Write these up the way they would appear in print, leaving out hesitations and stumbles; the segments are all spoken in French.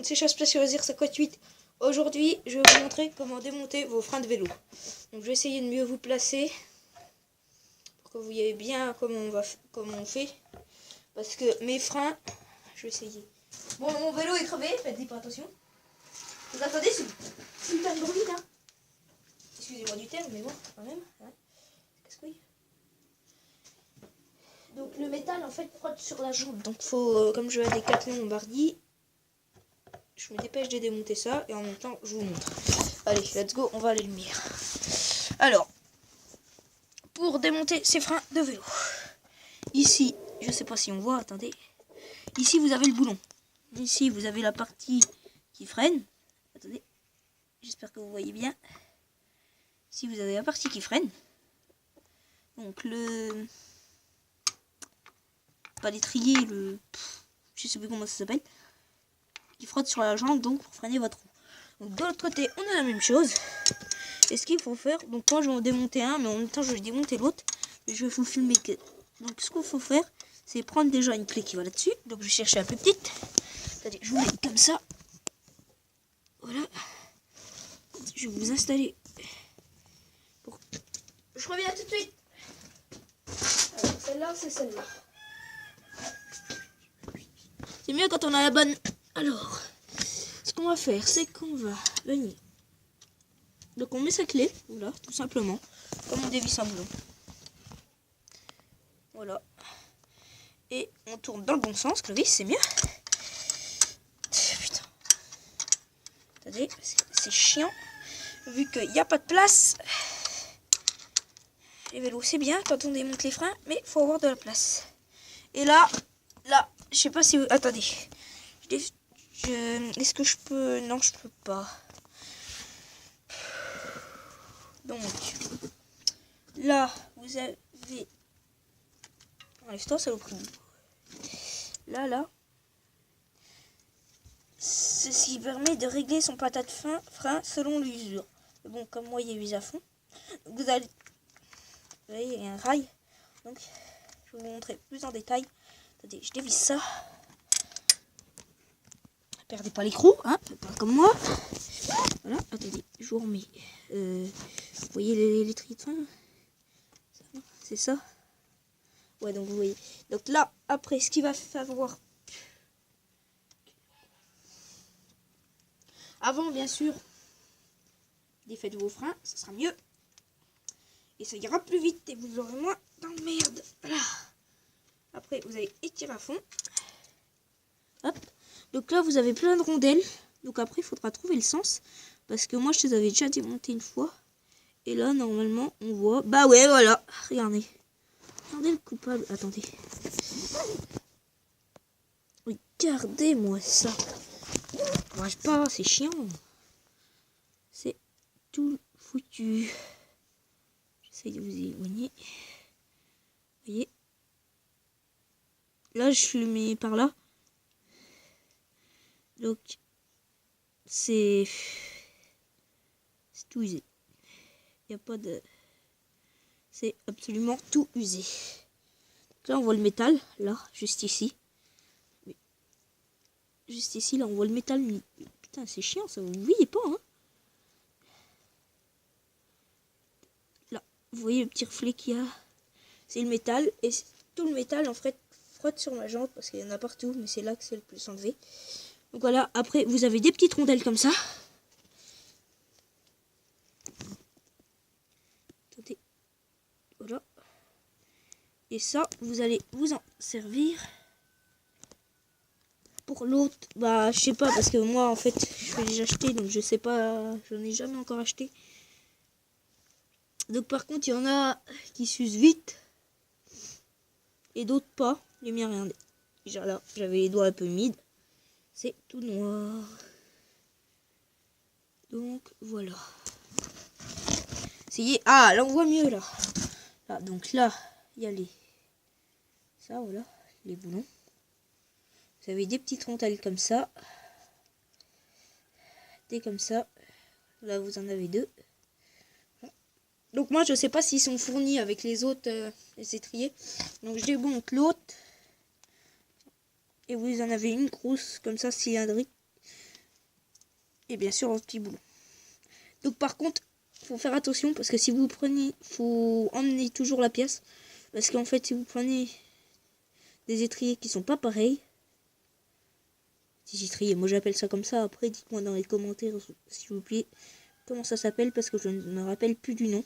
monde, c'est Chasse Loisir 58. Aujourd'hui, je vais vous montrer comment démonter vos freins de vélo. Donc, je vais essayer de mieux vous placer pour que vous voyez bien comment on fait. Parce que mes freins, je vais essayer. Bon, mon vélo est crevé, faites-y pas attention. Vous attendez si le tas de bruit là. Excusez-moi du terme, mais bon, quand même. Hein. Casse-couille. Donc le métal en fait frotte sur la jambe. Donc faut, comme je vais à Decathlon Bombardier, je me dépêche de démonter ça et en même temps je vous montre. Allez, let's go, on va à la lumière. Alors, pour démonter ces freins de vélo, ici, je sais pas si on voit, attendez. Ici vous avez le boulon. Ici vous avez la partie qui freine. Attendez, j'espère que vous voyez bien. Ici vous avez la partie qui freine. Donc le... pas l'étrier, je sais plus comment ça s'appelle, qui frotte sur la jambe donc pour freiner votre roue. Donc de l'autre côté on a la même chose. Et ce qu'il faut faire, donc moi je vais en démonter un mais en même temps je vais démonter l'autre et je vais vous filmer que. Donc ce qu'il faut faire c'est prendre déjà une clé qui va là-dessus. Donc je vais chercher la plus petite. Attendez, je vous mets comme ça. Voilà. Je vais vous installer. Bon. Je reviens tout de suite. Alors, celle-là c'est celle-là. C'est mieux quand on a la bonne. Alors, ce qu'on va faire, c'est qu'on va venir. Donc on met sa clé, voilà, tout simplement, comme on dévisse un boulon. Voilà. Et on tourne dans le bon sens, Clovis, c'est mieux. Putain. Attendez, c'est chiant. Vu qu'il n'y a pas de place. Les vélos, c'est bien quand on démonte les freins, mais il faut avoir de la place. Et là, je sais pas si vous... Attendez. Est-ce que je peux... Non, je peux pas. Donc, là, vous avez... Enlève-toi, ça vous prie. Là. Ceci permet de régler son patate frein selon l'usure. Bon, comme moi, il est usé à fond. Donc, vous voyez, il y a un rail. Donc, je vais vous montrer plus en détail. Attendez, je dévisse ça. Perdez pas l'écrou, hein, pas comme moi. Voilà, attendez, je vous remets. Vous voyez les tris de frein? C'est ça? Ouais, donc vous voyez. Donc là, après, ce qu'il va falloir... Avant, bien sûr, défaites vos freins, ça sera mieux. Et ça ira plus vite et vous aurez moins d'emmerde. Voilà. Après, vous allez étirer à fond. Hop. Donc là, vous avez plein de rondelles. Donc après, il faudra trouver le sens. Parce que moi, je les avais déjà démontées une fois. Et là, normalement, on voit... Bah ouais, voilà. Regardez. Regardez le coupable. Attendez. Regardez-moi ça. Moi, je pas, c'est chiant. C'est tout foutu. J'essaie de vous éloigner. Vous voyez. Là, je le mets par là. Donc, c'est tout usé. Il n'y a pas de... C'est absolument tout usé. Donc là, on voit le métal. Là, juste ici. Juste ici, là, on voit le métal. Putain, c'est chiant, ça. Vous voyez pas, hein. Là, vous voyez le petit reflet qu'il y a. C'est le métal. Et tout le métal, en fait, frotte sur ma jambe. Parce qu'il y en a partout. Mais c'est là que c'est le plus enlevé. Donc voilà, après vous avez des petites rondelles comme ça. Attendez. Voilà. Et ça, vous allez vous en servir. Pour l'autre, bah je sais pas, parce que moi en fait, je vais déjà acheter, donc je sais pas, je n'en ai jamais encore acheté. Donc par contre, il y en a qui s'usent vite. Et d'autres pas. Les miens, regardez. Déjà là, j'avais les doigts un peu humides. C'est tout noir. Donc voilà. Essayez. Ah, là on voit mieux là. Là, donc là, il y a les. Ça, voilà, les boulons. Vous avez des petites rondelles comme ça. Des comme ça. Là, vous en avez deux. Donc moi, je sais pas s'ils sont fournis avec les autres les étriers. Donc je démonte l'autre. Et vous en avez une grosse comme ça cylindrique. et bien sûr le petit boulon. Donc par contre, faut faire attention parce que si vous prenez, faut emmener toujours la pièce. Parce qu'en fait, si vous prenez des étriers qui sont pas pareils, des étriers, moi j'appelle ça comme ça, après dites-moi dans les commentaires s'il vous plaît comment ça s'appelle parce que je ne me rappelle plus du nom.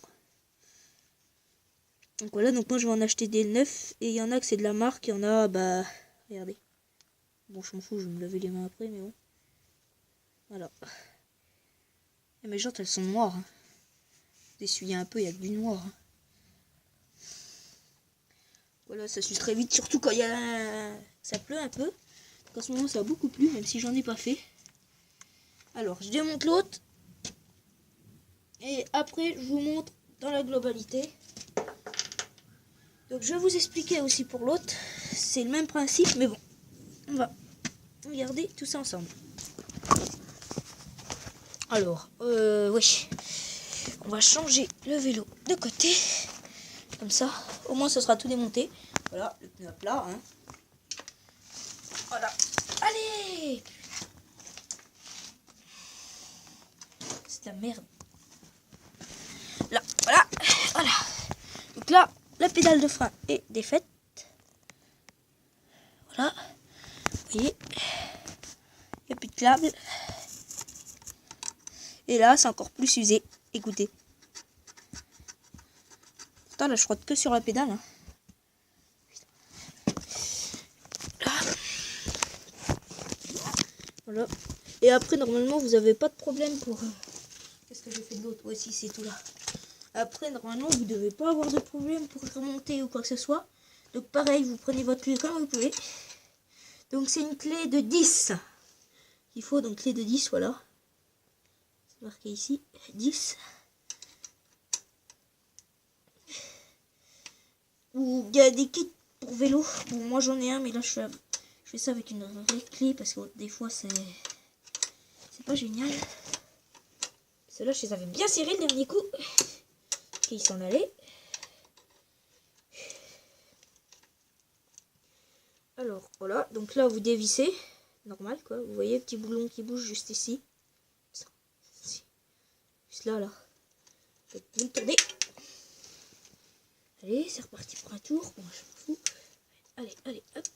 Donc voilà, donc moi je vais en acheter des neufs et il y en a que c'est de la marque, il y en a, bah, regardez. Bon, je m'en fous, je vais me laver les mains après, mais bon. Voilà. Et mes jantes, elles sont noires. Hein. D'essuyer un peu, il y a que du noir. Hein. Voilà, ça s'use très vite, surtout quand il y a... ça pleut un peu. Donc en ce moment, ça a beaucoup plu, même si j'en ai pas fait. Alors, je démonte l'autre. Et après, je vous montre dans la globalité. Donc, je vais vous expliquer aussi pour l'autre. C'est le même principe, mais bon. On va regarder tout ça ensemble. Alors, oui. On va changer le vélo de côté. Comme ça, au moins ce sera tout démonté. Voilà, le pneu à plat. Hein. Voilà. Allez! C'est de la merde. Là, voilà. Voilà. Donc là, la pédale de frein est défaite. Voilà. Vous voyez. Il n'y a plus de câble. Et là, c'est encore plus usé. Écoutez. Attends, là, je frotte que sur la pédale. Hein. Là. Voilà. Et après, normalement, vous n'avez pas de problème pour... Qu'est-ce que j'ai fait de l'autre? Ouais, si, c'est tout là. Après, normalement, vous ne devez pas avoir de problème pour remonter ou quoi que ce soit. Donc, pareil, vous prenez votre clé comme vous pouvez. Donc, c'est une clé de 10. Il faut donc clé de 10, voilà. C'est marqué ici, 10. Ou il y a des kits pour vélo. Bon, moi j'en ai un, mais là je fais ça avec une vraie clé parce que des fois c'est pas génial. Ceux-là, je les avais bien serrés le dernier coup. Et ils s'en allaient. Alors voilà, donc là vous dévissez, normal quoi. Vous voyez le petit boulon qui bouge juste ici. Juste là, là. Vous le tournez. Allez, c'est reparti pour un tour. Bon, je m'en fous. Allez, allez, hop.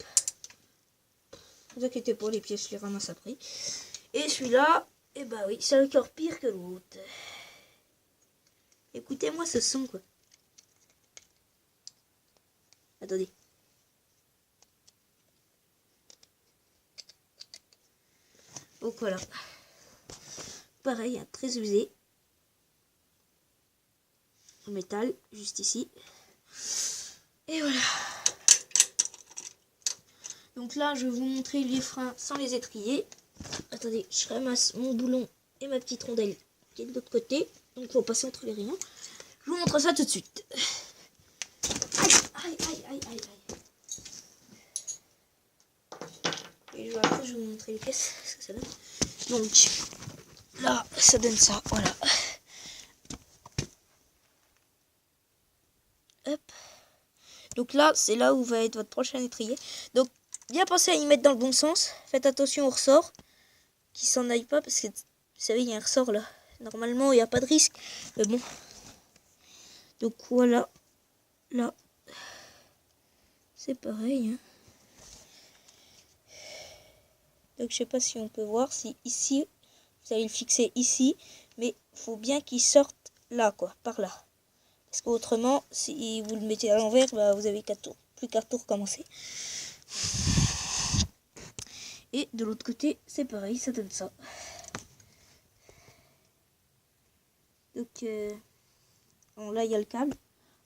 Ne vous inquiétez pas, les pièces, je les ramasse après. Et celui-là, eh ben oui, c'est encore pire que l'autre. Écoutez-moi ce son, quoi. Attendez. Donc voilà. Pareil, hein, très usé. En métal, juste ici. Et voilà. Donc là, je vais vous montrer les freins sans les étriers. Attendez, je ramasse mon boulon et ma petite rondelle qui est de l'autre côté. Donc il faut passer entre les rayons. Je vous montre ça tout de suite. Aïe, aïe, aïe, aïe, aïe, aïe. Et après, je vais vous montrer les pièces, ce que ça donne. Donc là, ça donne ça, voilà. Hop. Donc là, c'est là où va être votre prochain étrier. Donc, bien pensez à y mettre dans le bon sens. Faites attention au ressort. Qu'il s'en aille pas parce que, vous savez, il y a un ressort là. Normalement, il n'y a pas de risque. Mais bon. Donc voilà. Là. C'est pareil. Hein. Donc je sais pas si on peut voir. Si ici, vous allez le fixer ici. Mais il faut bien qu'il sorte là, quoi. Par là. Parce qu'autrement, si vous le mettez à l'envers, bah, vous avez 4 tours. Plus 4 tours commencer. Et de l'autre côté, c'est pareil, ça donne ça. Donc, bon, là, il y a le câble.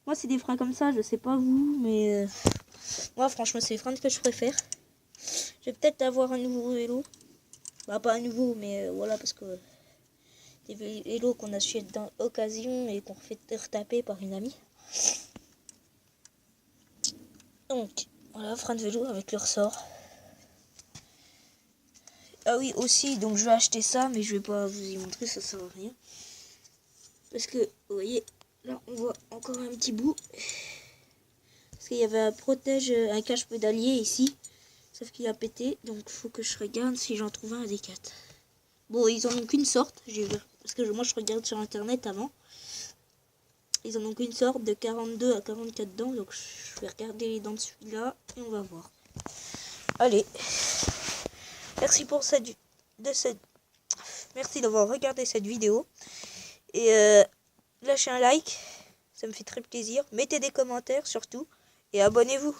Moi, c'est des freins comme ça, je sais pas vous, mais moi, franchement, c'est les freins que je préfère. Je vais peut-être avoir un nouveau vélo. Bah, pas un nouveau, mais voilà, parce que des vélos qu'on achète dans l'occasion et qu'on fait retaper par une amie. Donc, voilà, frein de vélo avec le ressort. Ah oui, aussi, donc je vais acheter ça, mais je vais pas vous y montrer, ça sert à rien. Parce que, vous voyez, là, on voit encore un petit bout. Parce qu'il y avait un protège, un cache pédalier ici. Sauf qu'il a pété, donc il faut que je regarde si j'en trouve un à Decat. Bon, ils en ont qu'une sorte, j'ai vu. Parce que moi, je regarde sur internet avant. Ils en ont qu'une sorte de 42 à 44 dents. Donc, je vais regarder les dents de celui-là et on va voir. Allez. Merci pour Merci d'avoir regardé cette vidéo. Et lâchez un like. Ça me fait très plaisir. Mettez des commentaires surtout. Et abonnez-vous.